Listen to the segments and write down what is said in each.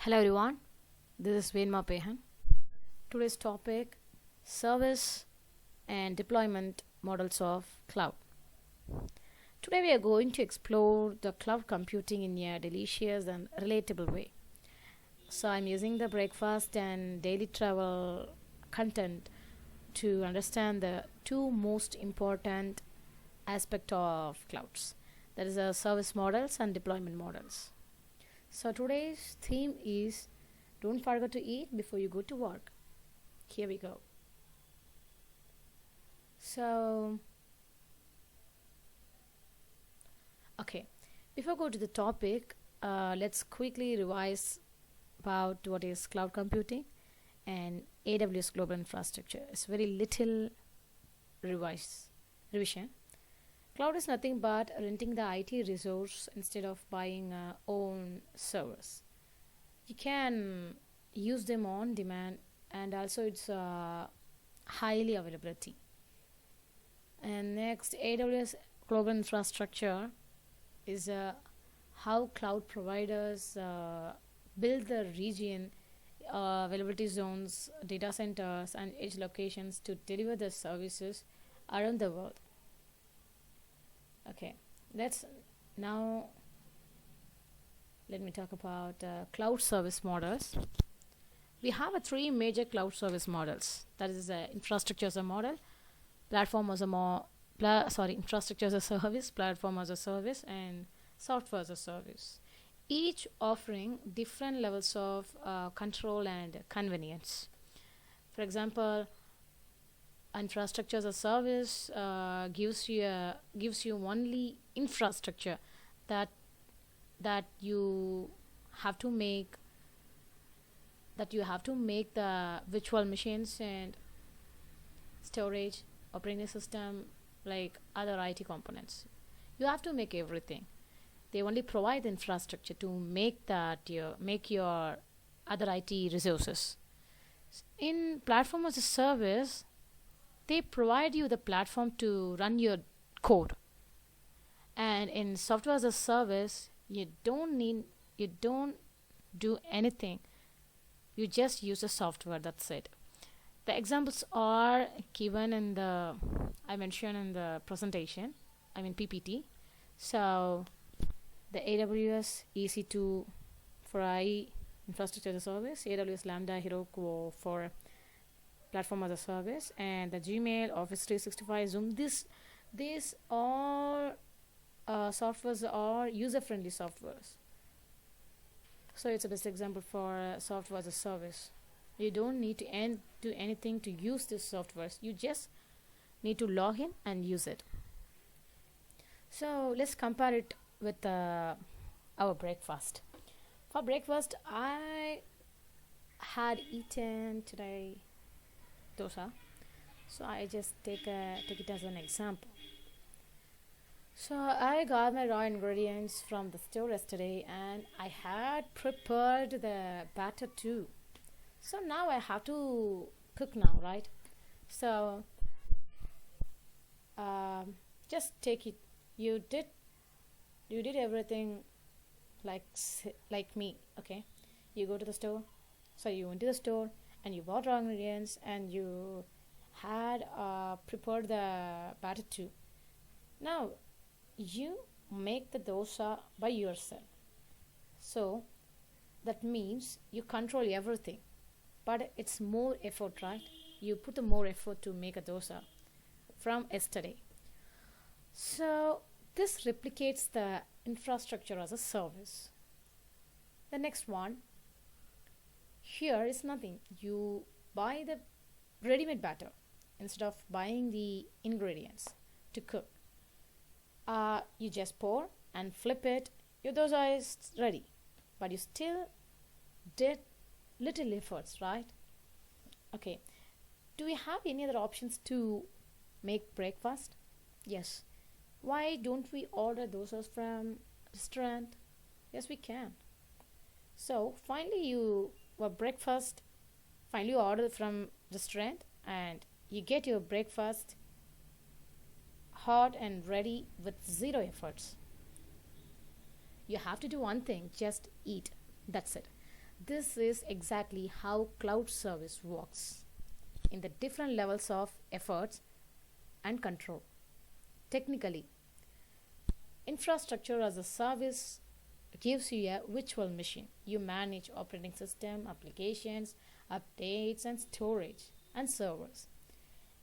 Hello everyone, this is venma. Today's topic: service and deployment models of cloud. Today we are going to explore the cloud computing in a delicious and relatable way. So I'm using the breakfast and daily travel content to understand the two most important aspect of clouds, that is service models and deployment models. So today's theme is: don't forget to eat before you go to work. Here we go. So, okay, before go to the topic, let's quickly revise about what is cloud computing and AWS global infrastructure. It's very little revision. Cloud is nothing but renting the IT resource instead of buying own servers. You can use them on demand, and also it's highly availability. And next, AWS global infrastructure is how cloud providers build the region, availability zones, data centers, and edge locations to deliver the services around the world. Okay, let's now let me talk about cloud service models. We have three major cloud service models. That is infrastructure as a model, platform as a infrastructure as a service, platform as a service, and software as a service. Each offering different levels of control and convenience. For example, infrastructure as a service gives you only infrastructure that you have to make the virtual machines and storage, operating system, like other IT components. You have to make everything. They only provide the infrastructure to make your other IT resources. In platform as a service, they provide you the platform to run your code. And in software as a service, you don't do anything. You just use the software, that's it. The examples are given in the I mentioned in the presentation, PPT. So the AWS EC2 for infrastructure as a service, AWS Lambda Heroku for platform as a service, and the Gmail, Office 365, Zoom. These all softwares are user-friendly softwares. So it's a best example for software as a service. You don't need to do anything to use these softwares. You just need to log in and use it. So let's compare it with our breakfast. For breakfast, I had eaten today dosa, so I just take it as an example. So I got my raw ingredients from the store yesterday, and I had prepared the batter too. So now I have to cook now, right? So just take it. You did everything like me, okay? You go to the store. So you went to the store and you bought raw ingredients, and you had prepared the batter too. Now you make the dosa by yourself. So that means you control everything, but it's more effort, right? You put the more effort to make a dosa from yesterday. So this replicates the infrastructure as a service. The next one here is nothing. You buy the ready-made batter instead of buying the ingredients to cook. You just pour and flip it. Your dosa is ready, but you still did little efforts, right? Okay. Do we have any other options to make breakfast? Yes. Why don't we order dosas from restaurant? Yes, we can. So finally you order from restaurant, and you get your breakfast hot and ready with zero efforts. You have to do one thing: just eat. That's it. This is exactly how cloud service works in the different levels of efforts and control. Technically, infrastructure as a service gives you a virtual machine. You manage operating system, applications, updates, and storage and servers.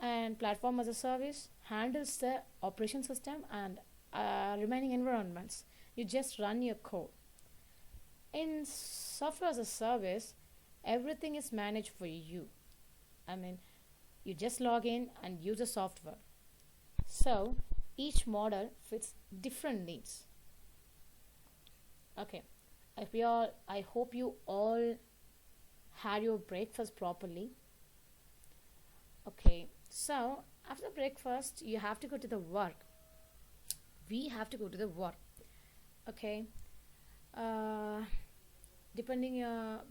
And platform as a service handles the operation system and remaining environments. You just run your code. In software as a service, everything is managed for you. I mean, you just log in and use the software. So each model fits different needs. Okay, I hope you all had your breakfast properly. Okay, so after breakfast, you have to go to the work. We have to go to the work. Okay, uh,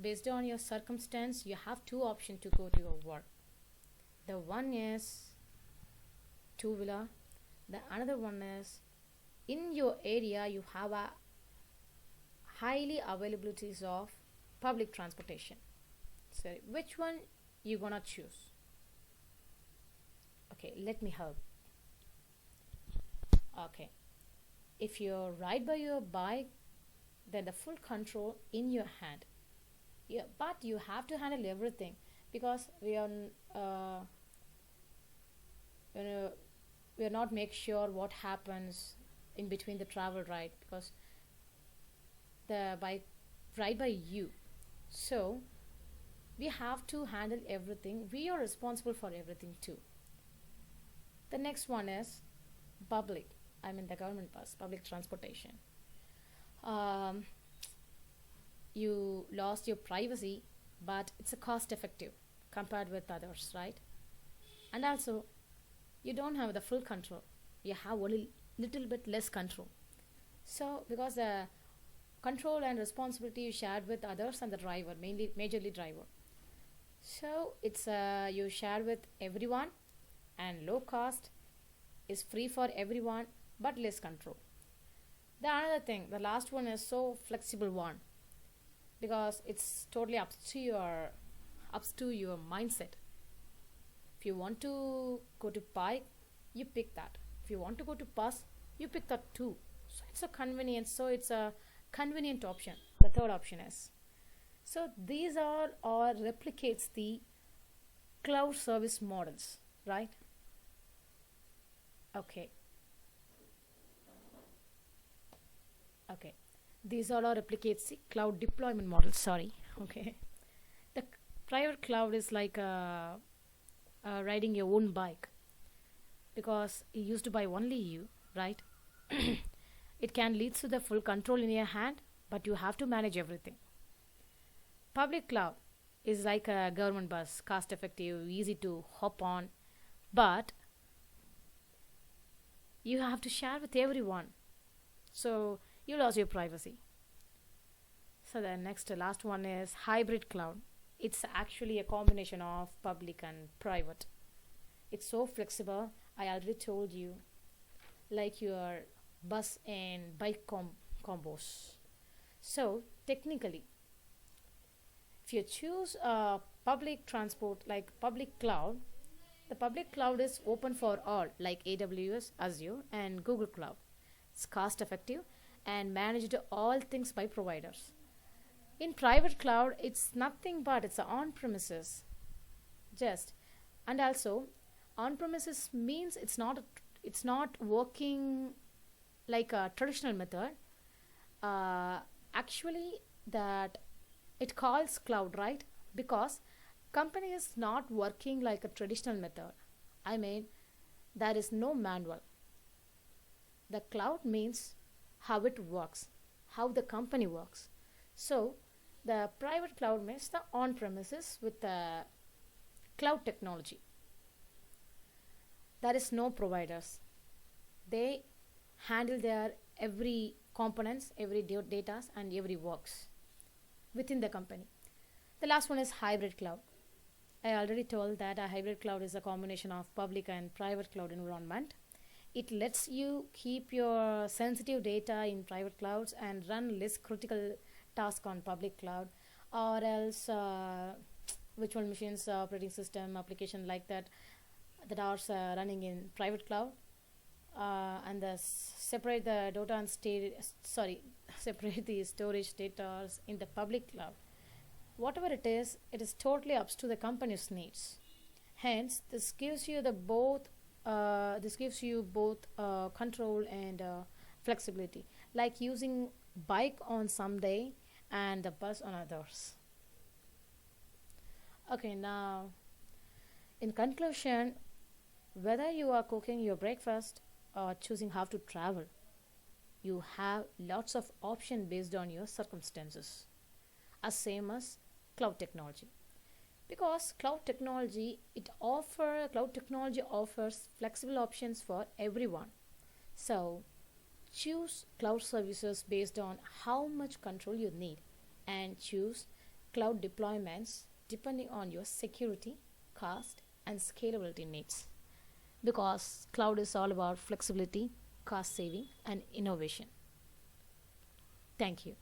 based on your circumstance, you have two options to go to your work. The one is two-wheeler. The another one is in your area you have a highly availabilities of public transportation. So which one you gonna choose? Okay, let me help. Okay, if you ride by your bike, then the full control in your hand. Yeah, but you have to handle everything because uh, you know, we are not make sure what happens in between the travel, right? Because the bike ride by you, so we have to handle everything. We are responsible for everything too. The next one is public, I mean the government bus, public transportation. um, you lost your privacy, but it's a cost effective compared with others, right? And also you don't have the full control, you have only little bit less control. So because the control and responsibility you shared with others and the driver, mainly majorly driver, so it's you share with everyone, and low cost is free for everyone but less control. The another thing, the last one is so flexible one because it's totally up to your mindset. If you want to go to bike, you pick that. If you want to go to bus, you pick that too. So it's a convenience. So it's a convenient option. The third option is. So these are or replicates the cloud service models, right? Okay. Okay. These are all replicates the cloud deployment models. Sorry. Okay. The private cloud is like riding your own bike because you used to buy only you, right? It can lead to the full control in your hand, but you have to manage everything. Public cloud is like a government bus, cost effective, easy to hop on, but you have to share with everyone. So you lost your privacy. So the next last one is hybrid cloud. It's actually a combination of public and private. It's so flexible. I already told you, like your bus and bike combos. So technically, if you choose public transport like public cloud, the public cloud is open for all, like AWS, Azure, and Google Cloud. It's cost effective and managed all things by providers. In private cloud, it's nothing but it's a on-premises, just. And also, on-premises means it's not working like a traditional method. Uh, Actually, that it calls cloud, right? Because company is not working like a traditional method. I mean, there is no manual. The cloud means how it works, how the company works. So the private cloud means the on premises with the cloud technology. There is no providers. They handle their every components, every data, and every works within the company. The last one is hybrid cloud. I already told that a hybrid cloud is a combination of public and private cloud environment. It lets you keep your sensitive data in private clouds and run less critical tasks on public cloud. or else virtual machines, operating system, application like that that are running in private cloud, and separate the data and sorry, separate the storage data in the public cloud. Whatever it is totally up to the company's needs. Hence, this gives you both control and flexibility, like using bike on some day and the bus on others. Okay, now in conclusion, whether you are cooking your breakfast or choosing how to travel, you have lots of options based on your circumstances, as same as cloud technology. Because cloud technology offers flexible options for everyone. So choose cloud services based on how much control you need, and choose cloud deployments depending on your security, cost, and scalability needs. Because cloud is all about flexibility, cost saving, and innovation. Thank you.